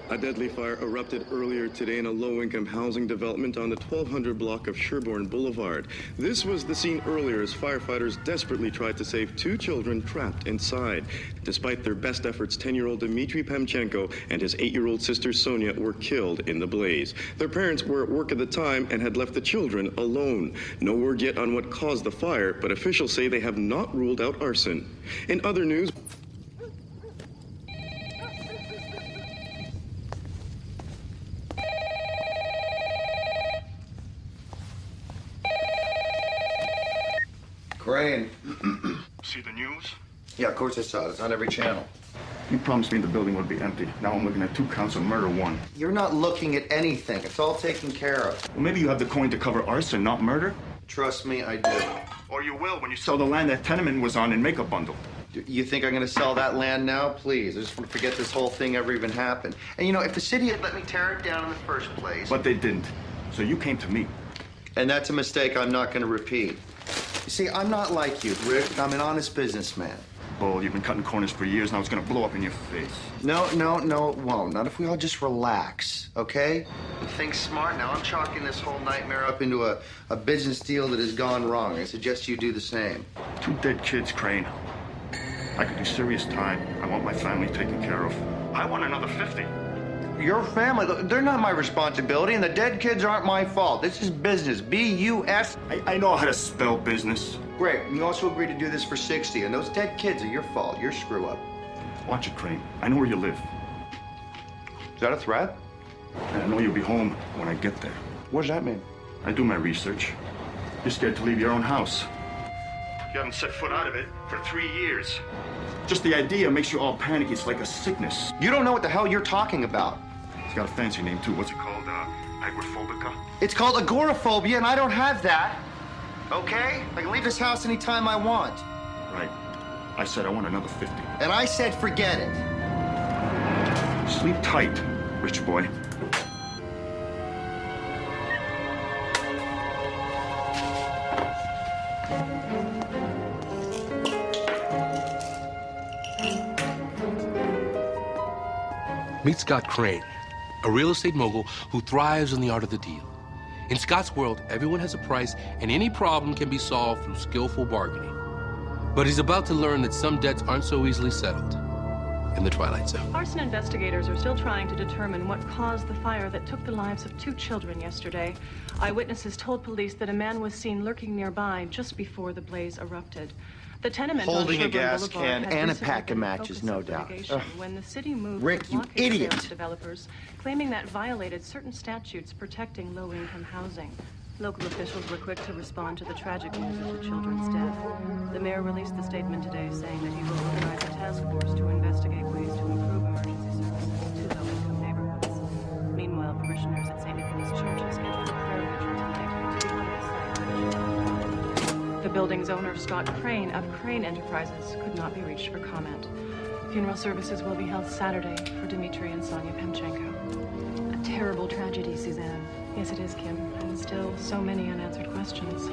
A deadly fire erupted earlier today in a low-income housing development on the 1200 block of Sherbourne Boulevard. This was the scene earlier as firefighters desperately tried to save two children trapped inside. Despite their best efforts, 10-year-old Dimitri Penchenko and his 8-year-old sister Sonia were killed in the blaze. Their parents were at work at the time and had left the children alone. No word yet on what caused the fire, but officials say they have not ruled out arson. In other news, Crane. see the news? Yeah, of course I saw it. It's on every channel. You promised me the building would be empty. Now I'm looking at 2 counts of murder, 1. You're not looking at anything. It's all taken care of. Well, maybe you have the coin to cover arson, not murder? Trust me, I do. Or you will when you sell the land that tenement was on and make a bundle. You think I'm going to sell that land now? Please. I just want to forget this whole thing ever even happened. And you know, if the city had let me tear it down in the first place... But they didn't. So you came to me. And that's a mistake I'm not going to repeat. You see, I'm not like you, Rick. I'm an honest businessman. Bull, you've been cutting corners for years. Now it's going to blow up in your face. No, it won't. Not if we all just relax, okay? Think smart. Now I'm chalking this whole nightmare up into a business deal that has gone wrong. I suggest you do the same. 2 dead kids, Crane. I could do serious time. I want my family taken care of. I want another 50. Your family, they're not my responsibility, and the dead kids aren't my fault. This is business. B-U-S. I know how to spell business. Great. And you also agreed to do this for 60, and those dead kids are your fault. Your screw up. Watch it, Crane. I know where you live. Is that a threat? And I know you'll be home when I get there. What does that mean? I do my research. You're scared to leave your own house. You haven't set foot out of it for 3 years. Just the idea makes you all panicky. It's like a sickness. You don't know what the hell you're talking about. It's got a fancy name, too. What's it called? Agoraphobic? It's called agoraphobia, and I don't have that. Okay? I can leave this house anytime I want. Right. I said I want another 50. And I said forget it. Sleep tight, rich boy. Meet Scott Crane, a real estate mogul who thrives in the art of the deal. In Scott's world, everyone has a price, and any problem can be solved through skillful bargaining. But he's about to learn that some debts aren't so easily settled in the Twilight Zone. Arson investigators are still trying to determine what caused the fire that took the lives of 2 children yesterday. Eyewitnesses told police that a man was seen lurking nearby just before the blaze erupted. The tenement holding on a gas Boulevard can had and a recently pack of been the matches, focus no of doubt. litigation when the city moved Rick, to you blockade idiot. sales to developers, claiming that violated certain statutes protecting low-income housing. Local officials were quick to respond to the tragic news of the children's death. The mayor released the statement today saying that he will organize a task force to investigate ways to improve emergency services to low-income neighborhoods. Meanwhile, parishioners at St. Nicholas Church have scheduled a prayer vigil tonight to be one of the site. The building's owner, Scott Crane, of Crane Enterprises, could not be reached for comment. Funeral services will be held Saturday for Dimitri and Sonia Penchenko. A terrible tragedy, Suzanne. Yes, it is, Kim, and still so many unanswered questions.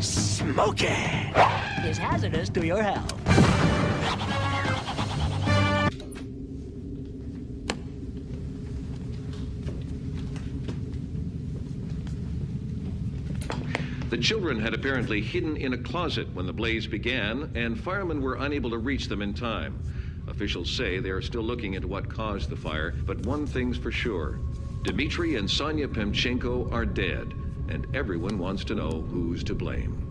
Smoking is hazardous to your health. The children had apparently hidden in a closet when the blaze began, and firemen were unable to reach them in time. Officials say they are still looking into what caused the fire, but one thing's for sure. Dimitri and Sonia Penchenko are dead, and everyone wants to know who's to blame.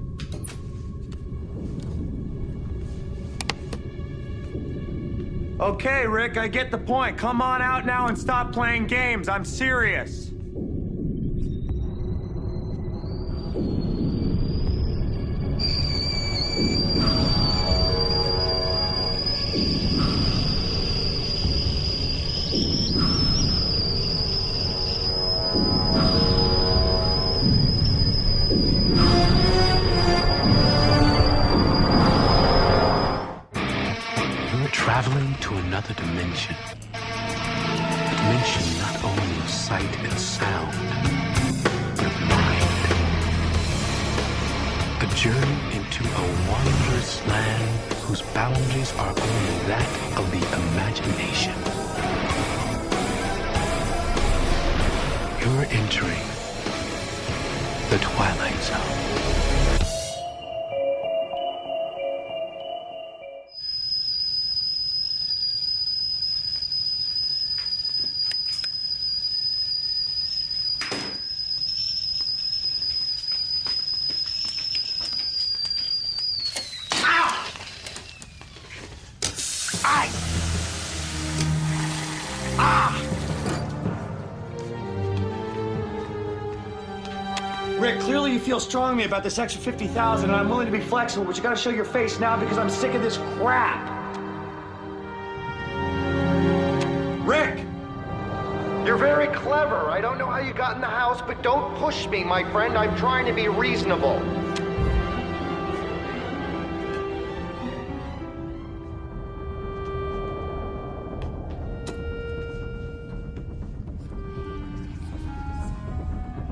Okay, Rick, I get the point. Come on out now and stop playing games. I'm serious. Traveling to another dimension. A dimension not only of sight and sound, but of mind. A journey into a wondrous land whose boundaries are only that of the imagination. You're entering the Twilight Zone. Rick, clearly you feel strongly about this extra 50,000, and I'm willing to be flexible, but you gotta show your face now because I'm sick of this crap. Rick! You're very clever. I don't know how you got in the house, but don't push me, my friend. I'm trying to be reasonable.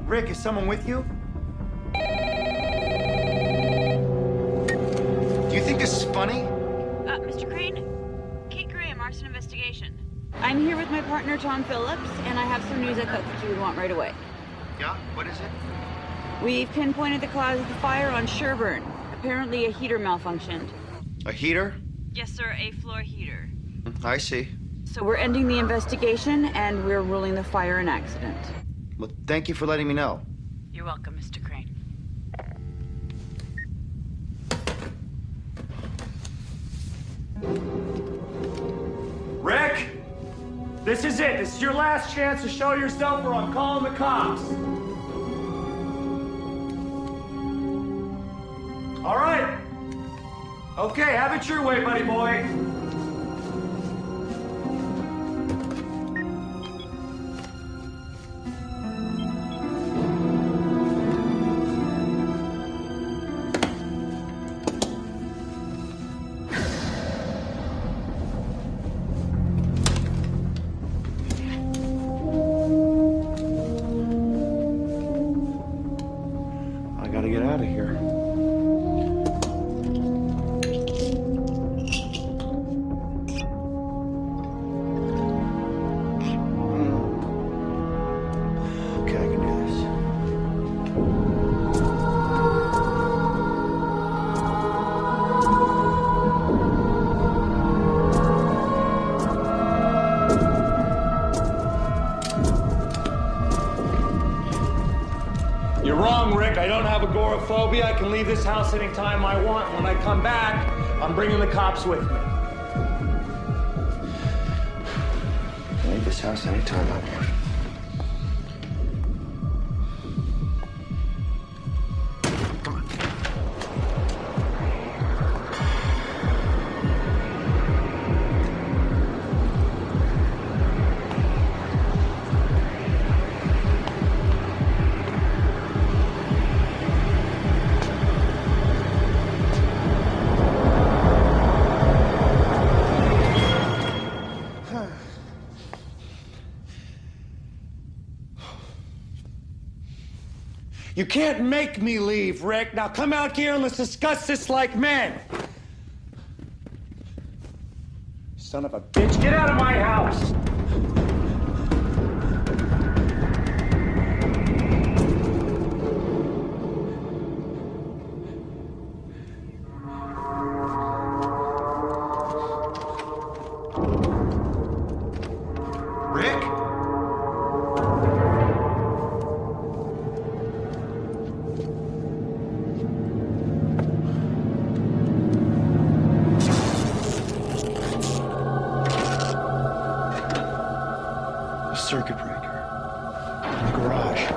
Rick, is someone with you? Do you think this is funny? Mr. Crane? Kate Graham, arson investigation. I'm here with my partner, Tom Phillips, and I have some news I thought that you would want right away. Yeah? What is it? We've pinpointed the cause of the fire on Sherburne. Apparently a heater malfunctioned. A heater? Yes, sir, a floor heater. I see. So we're ending the investigation, and we're ruling the fire an accident. Well, thank you for letting me know. You're welcome, Mr. Crane. Rick! This is it. This is your last chance to show yourself or I'm calling the cops. All right. Okay, have it your way, buddy boy. I don't have agoraphobia. I can leave this house anytime I want. When I come back, I'm bringing the cops with me. I can leave this house anytime I want. You can't make me leave, Rick. Now come out here and let's discuss this like men. Son of a bitch, get out of my house! circuit breaker in the garage.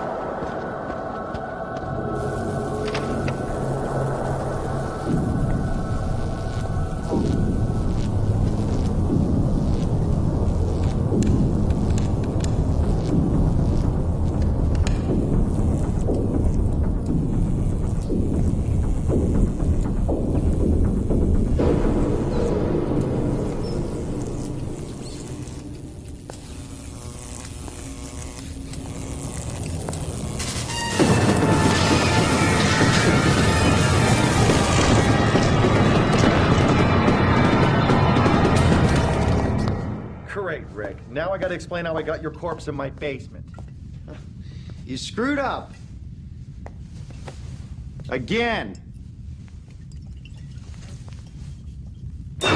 Now I gotta explain how I got your corpse in my basement. You screwed up. Again. Those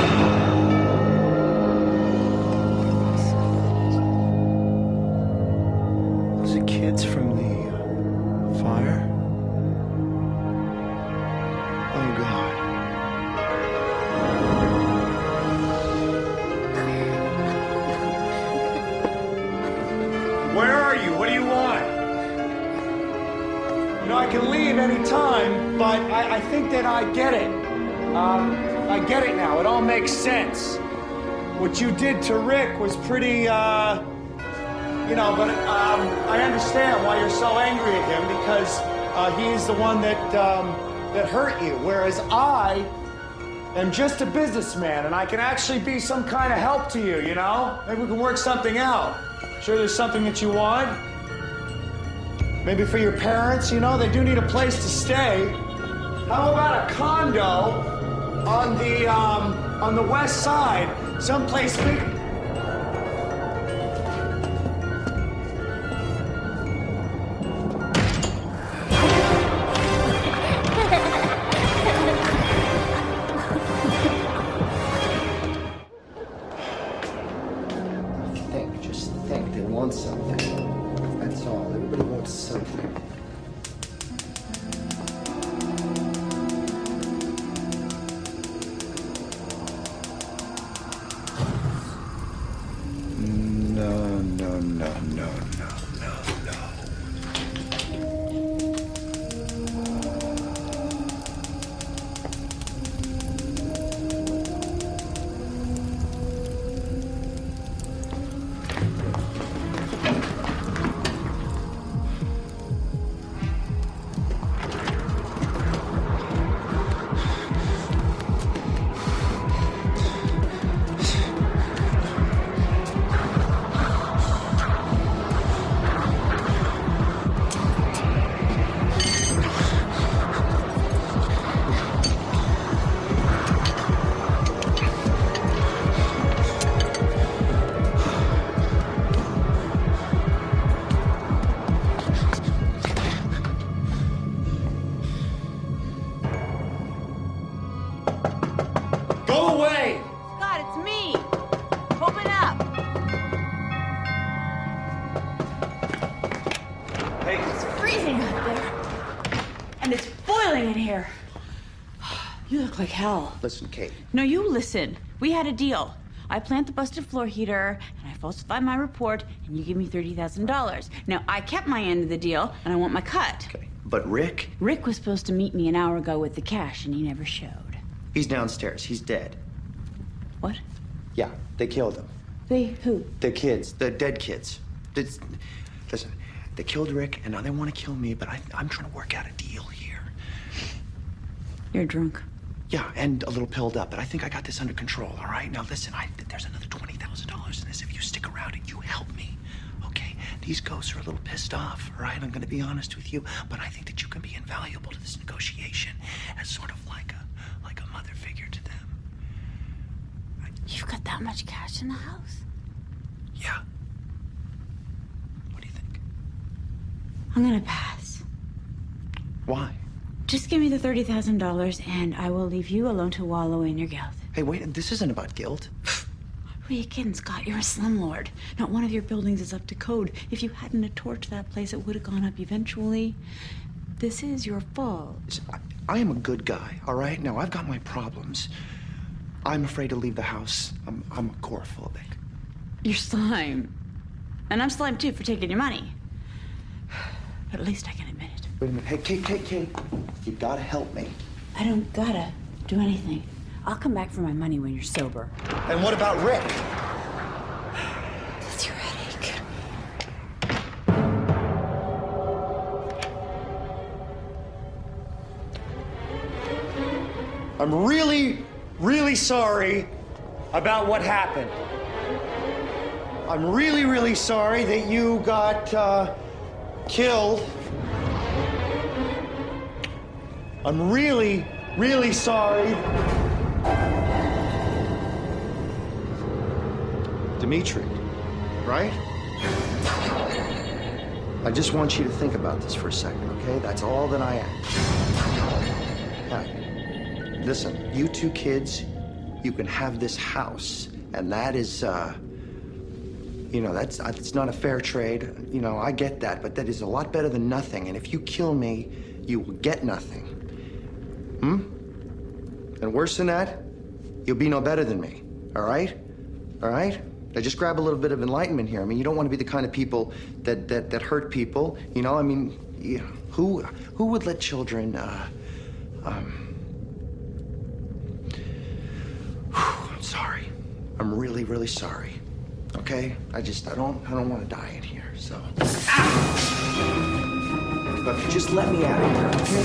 are kids from the fire? Oh, God. Where are you? What do you want? You know, I can leave any time, but I think that I get it. I get it now. It all makes sense. What you did to Rick was pretty, you know, but I understand why you're so angry at him, because he's the one that hurt you, whereas I am just a businessman, and I can actually be some kind of help to you, you know? Maybe we can work something out. Sure there's something that you want? Maybe for your parents, you know, they do need a place to stay. How about a condo on the west side, someplace big? Just think, they want something. That's all. Everybody wants something. No. Like hell. Listen, Kate. No, you listen. We had a deal. I plant the busted floor heater, and I falsify my report, and you give me $30,000. Now, I kept my end of the deal, and I want my cut. Okay, but Rick? Rick was supposed to meet me an hour ago with the cash, and he never showed. He's downstairs. He's dead. What? Yeah, they killed him. They who? The kids. The dead kids. Listen, they killed Rick, and now they want to kill me, but I'm trying to work out a deal here. You're drunk. Yeah, and a little pilled up, but I think I got this under control, all right? Now, listen, there's another $20,000 in this if you stick around and you help me, okay? These ghosts are a little pissed off, all right? I'm going to be honest with you, but I think that you can be invaluable to this negotiation as sort of like a mother figure to them. You've got that much cash in the house? Yeah. What do you think? I'm going to pass. Why? Just give me the $30,000 and I will leave you alone to wallow in your guilt. Hey, wait, this isn't about guilt. What are you kidding, Scott? You're a slumlord. Not one of your buildings is up to code. If you hadn't torched that place, it would have gone up eventually. This is your fault. I am a good guy, all right? Now, I've got my problems. I'm afraid to leave the house. I'm agoraphobic. Your slime. And I'm slimed too for taking your money. But at least I can admit it. Wait a minute. Hey, Kate. You gotta help me. I don't gotta do anything. I'll come back for my money when you're sober. And what about Rick? That's your headache. I'm really, really sorry about what happened. I'm really, really sorry that you got killed. I'm really, really sorry. Dimitri, right? I just want you to think about this for a second, okay? That's all that I am. Now, listen, you two kids, you can have this house, and that is, you know, it's not a fair trade. You know, I get that, but that is a lot better than nothing. And if you kill me, you will get nothing. And worse than that, you'll be no better than me, all right? All right? Now just grab a little bit of enlightenment here. I mean, you don't want to be the kind of people that hurt people, you know? I mean, who would let children, I'm sorry. I'm really, really sorry. Okay? I don't want to die in here, so. But just let me out of here, okay?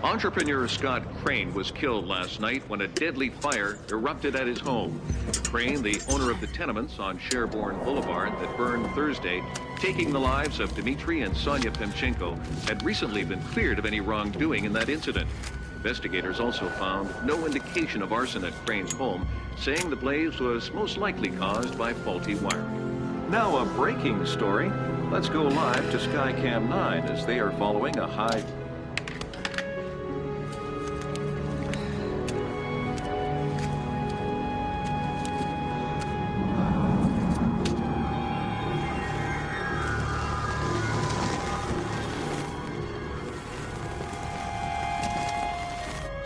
Entrepreneur Scott Crane was killed last night when a deadly fire erupted at his home. Crane, the owner of the tenements on Sherbourne Boulevard that burned Thursday, taking the lives of Dimitri and Sonia Penchenko, had recently been cleared of any wrongdoing in that incident. Investigators also found no indication of arson at Crane's home, saying the blaze was most likely caused by faulty wiring. Now a breaking story. Let's go live to Skycam 9 as they are following a high...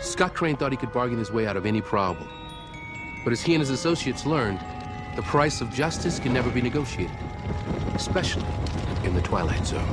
Scott Crane thought he could bargain his way out of any problem. But as he and his associates learned, the price of justice can never be negotiated, especially in the Twilight Zone.